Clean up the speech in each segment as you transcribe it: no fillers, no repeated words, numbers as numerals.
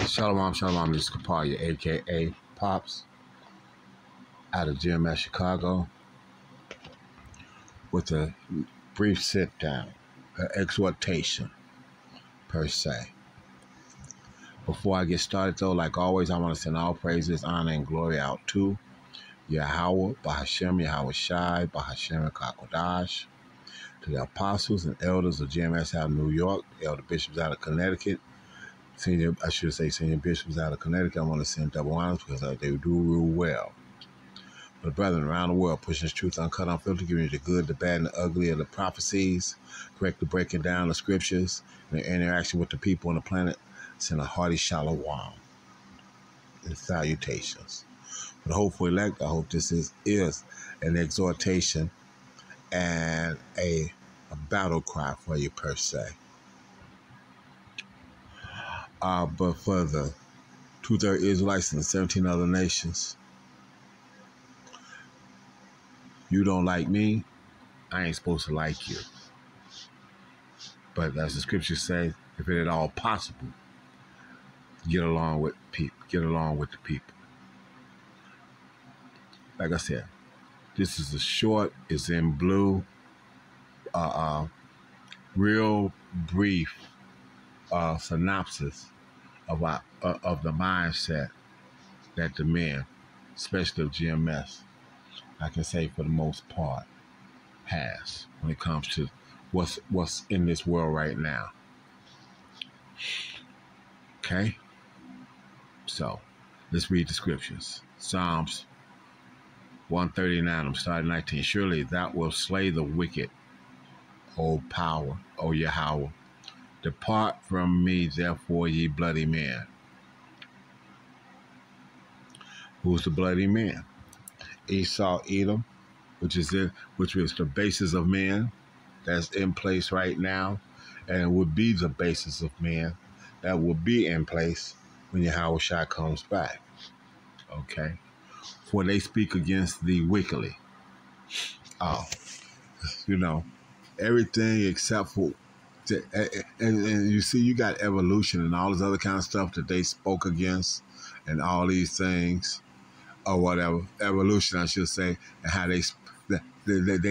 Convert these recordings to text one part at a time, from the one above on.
Shalom, shalom. This is Kapalia, a.k.a. Pops, out of GMS Chicago, with a brief sit-down, an exhortation, per se. Before I get started, though, like always, I want to send all praises, honor, and glory out to Yahweh, Bahashem, Yahweh Shai, Bahashem, and Kakodash, to the apostles and elders of GMS out of New York, elder bishops out of Connecticut, senior bishops out of Connecticut. I want to send double honors because they do real well. But brethren around the world, pushing this truth uncut, unfiltered, giving you the good, the bad, and the ugly of the prophecies, correctly breaking down the scriptures, and the interaction with the people on the planet. Send a hearty shalom and salutations. For the hopeful elect, I hope this is an exhortation and a battle cry for you, per se. But for the 2/3 Israelites and the 17 other nations, you don't like me, I ain't supposed to like you. But as the scriptures say, if it at all possible, get along with people. Get along with the people. Like I said, this is a short, it's in blue, real brief synopsis of the mindset that the men, especially of GMS, I can say for the most part, has when it comes to what's in this world right now. Okay? So, let's read the scriptures. Psalms 139, I'm starting 19. Surely thou wilt slay the wicked, O power, O Yahweh. Depart from me, therefore, ye bloody men. Who's the bloody man? Esau, Edom, which was the basis of man, that's in place right now, and would be the basis of man that will be in place when Yahweh Shai comes back. Okay? For they speak against thee wickedly. Oh, everything except for, and you see, you got evolution and all this other kind of stuff that they spoke against, and all these things, or whatever, evolution, I should say, and how they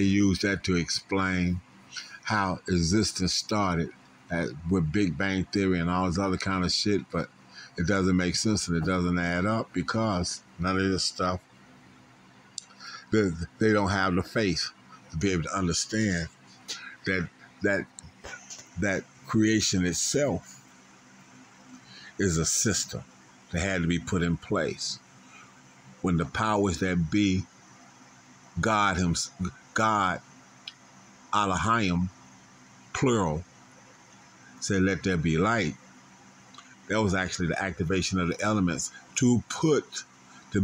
use that to explain how existence started with Big Bang Theory and all this other kind of shit, but it doesn't make sense and it doesn't add up because none of this stuff, they don't have the faith to be able to understand that creation itself is a system that had to be put in place. When the powers that be, God, Elohim, plural, said, let there be light, that was actually the activation of the elements to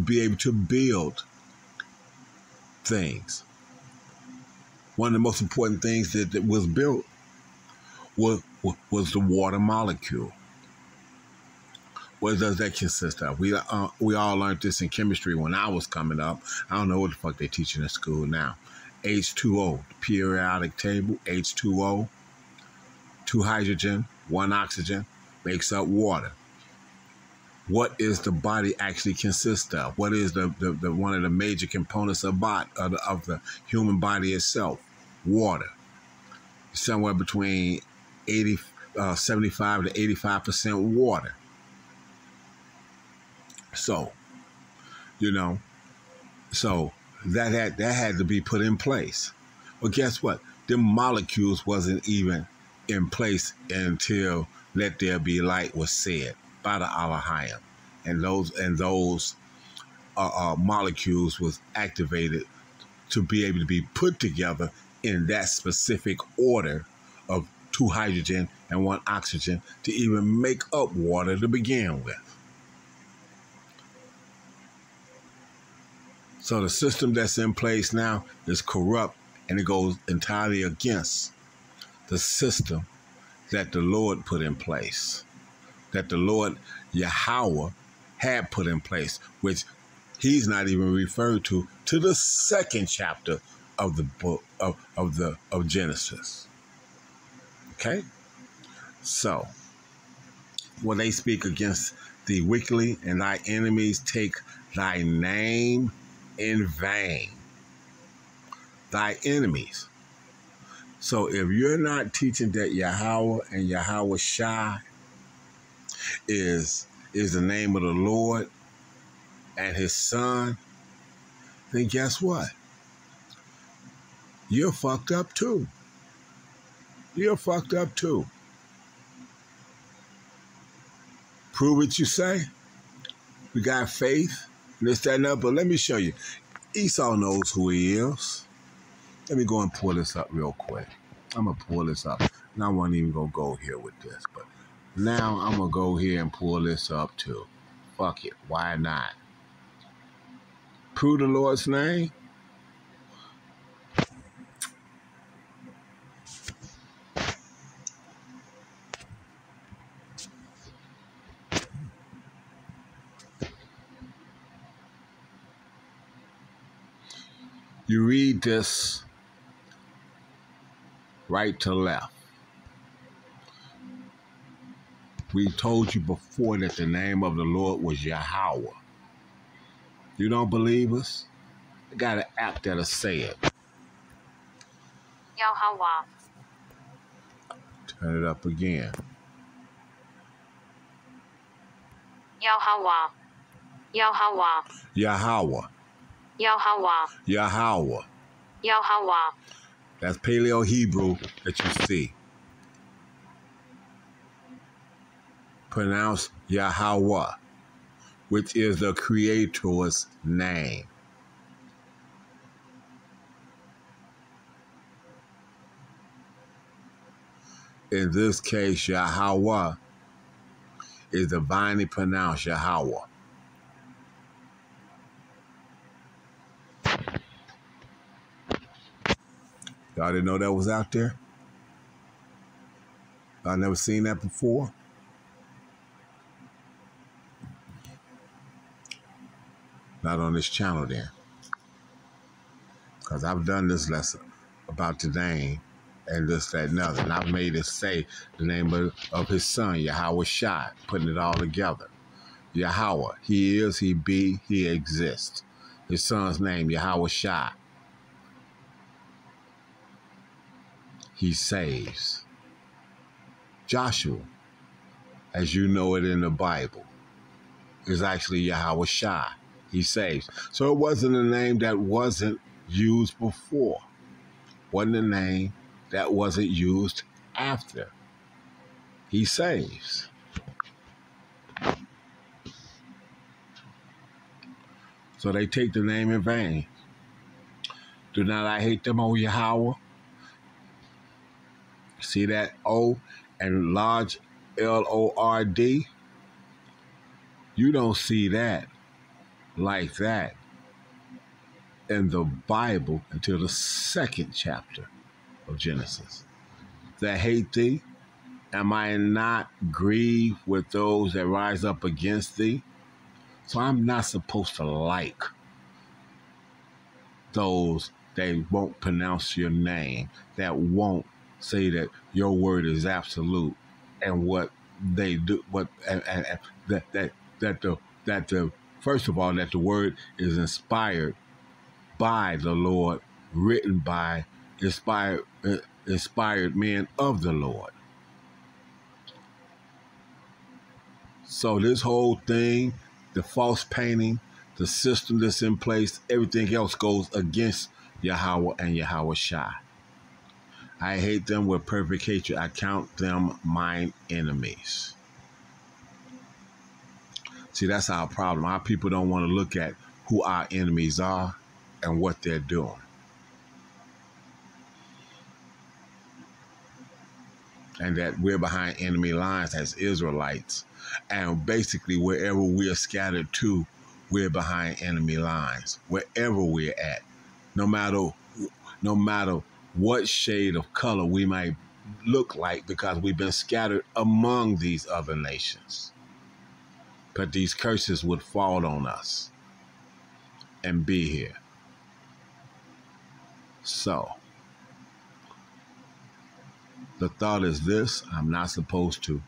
be able to build things. One of the most important things that was built was the water molecule. What does that consist of? We all learned this in chemistry when I was coming up. I don't know what the fuck they're teaching in school now. H2O, the periodic table, H2O, 2 hydrogen, 1 oxygen, makes up water. What is the body actually consist of? What is the one of the major components of the human body itself? Water. Somewhere between 75 to 85% water. So, so that had to be put in place. Well, guess what? Them molecules wasn't even in place until let there be light was said by the Elohim, and those molecules was activated to be able to be put together in that specific order of 2 hydrogen and 1 oxygen to even make up water to begin with. So the system that's in place now is corrupt, and it goes entirely against the system that the Lord put in place, that the Lord Yahweh had put in place, which he's not even referred to the second chapter of the book of Genesis. Okay? So When they speak against thee wickedly, and thy enemies take thy name in vain. Thy enemies. So if you're not teaching that Yahweh and Yahweh Shai is the name of the Lord and his son, then guess what? You're fucked up too. You're fucked up too. Prove what you say. We got faith, this, that, and that. But let me show you. Esau knows who he is. Let me go and pull this up real quick. I'm going to pull this up. And I wasn't even going to go here with this. But now I'm going to go here and pull this up too. Fuck it. Why not? Prove the Lord's name. You read this right to left. We told you before that the name of the Lord was Yahweh. You don't believe us? I got an app that'll say it. Yahweh. Turn it up again. Yahweh. Yahweh. Yahweh. Yahweh. Yahweh. Yahweh. That's Paleo Hebrew that you see. Pronounce Yahweh, which is the Creator's name. In this case, Yahweh is divinely pronounced Yahweh. Y'all didn't know that was out there? Y'all never seen that before? Not on this channel then. Because I've done this lesson about the name and this, that, and other. And I've made it say the name of his son, Yahweh Shai, putting it all together. Yahweh, he is, he be, he exists. His son's name, Yahweh Shai. He saves. Joshua, as you know it in the Bible, is actually Yahweh Shai. He saves. So it wasn't a name that wasn't used before. Wasn't a name that wasn't used after. He saves. So they take the name in vain. Do not I hate them, O Yahweh? See that O and large L-O-R-D? You don't see that like that in the Bible until the second chapter of Genesis. That hate thee, am I not grieved with those that rise up against thee? So I'm not supposed to like those that won't pronounce your name, that won't say that your word is absolute, and what they do, what and that the first of all, that the word is inspired by the Lord, written by inspired men of the Lord. So this whole thing, the false painting, the system that's in place, everything else goes against Yahweh and Yahweh Shai. I hate them with perfect hatred. I count them mine enemies. See, that's our problem. Our people don't want to look at who our enemies are and what they're doing. And that we're behind enemy lines as Israelites. And basically, wherever we are scattered to, we're behind enemy lines. Wherever we're at, no matter what shade of color we might look like, because we've been scattered among these other nations. But these curses would fall on us and be here. So, the thought is this: I'm not supposed to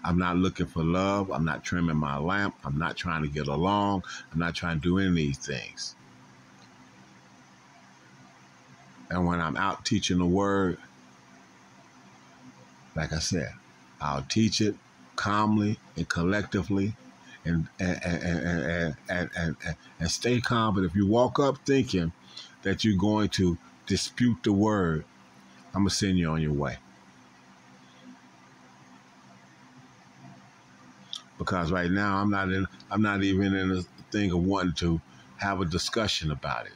I'm not looking for love. I'm not trimming my lamp. I'm not trying to get along. I'm not trying to do any of these things. And when I'm out teaching the word, like I said, I'll teach it calmly and collectively and stay calm. But if you walk up thinking that you're going to dispute the word, I'm going to send you on your way. Because right now I'm not even in a thing of wanting to have a discussion about it.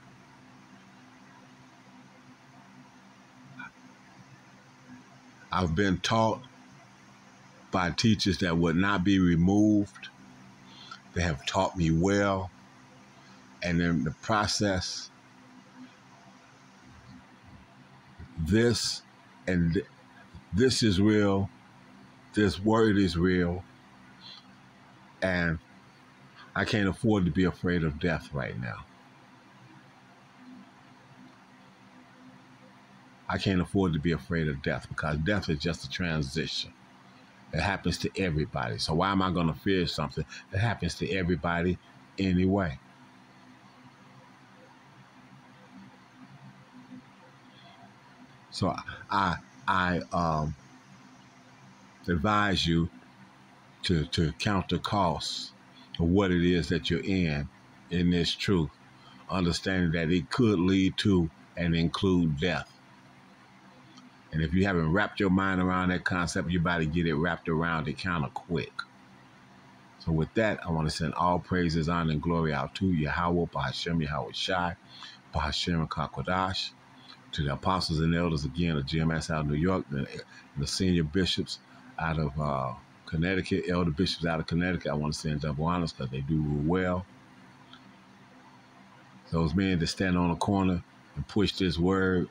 I've been taught by teachers that would not be removed. They have taught me well. And in the process, this is real. This word is real. And I can't afford to be afraid of death right now. I can't afford to be afraid of death because death is just a transition. It happens to everybody. So why am I going to fear something that happens to everybody anyway? So I advise you to count the costs of what it is that you're in this truth, understanding that it could lead to and include death. And if you haven't wrapped your mind around that concept, you better get it wrapped around it kind of quick. So with that, I want to send all praises, honor, and glory out to Yahweh, Bahashem, Yahweh Shai, Bahashem, and Kakwadash, to the apostles and elders again of GMS out of New York, the senior bishops out of Connecticut, elder bishops out of Connecticut. I want to send double honors because they do rule well. Those men that stand on the corner and push this word,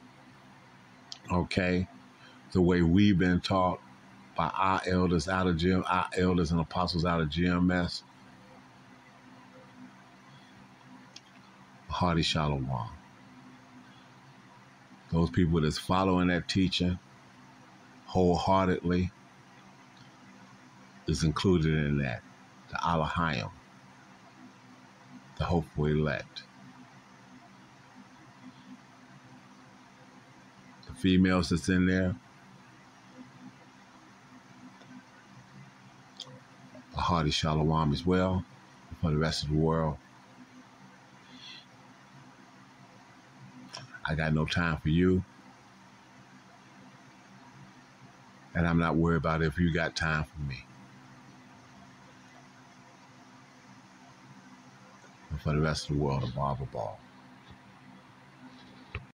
okay, the way we've been taught by our elders our elders and apostles out of GMS. Hearty Shalom. Those people that's following that teaching wholeheartedly is included in that. The Alahayim, the hopeful elect. The females that's in there, a hearty shalom as well for the rest of the world. I got no time for you. And I'm not worried about if you got time for me. And for the rest of the world, a barber ball.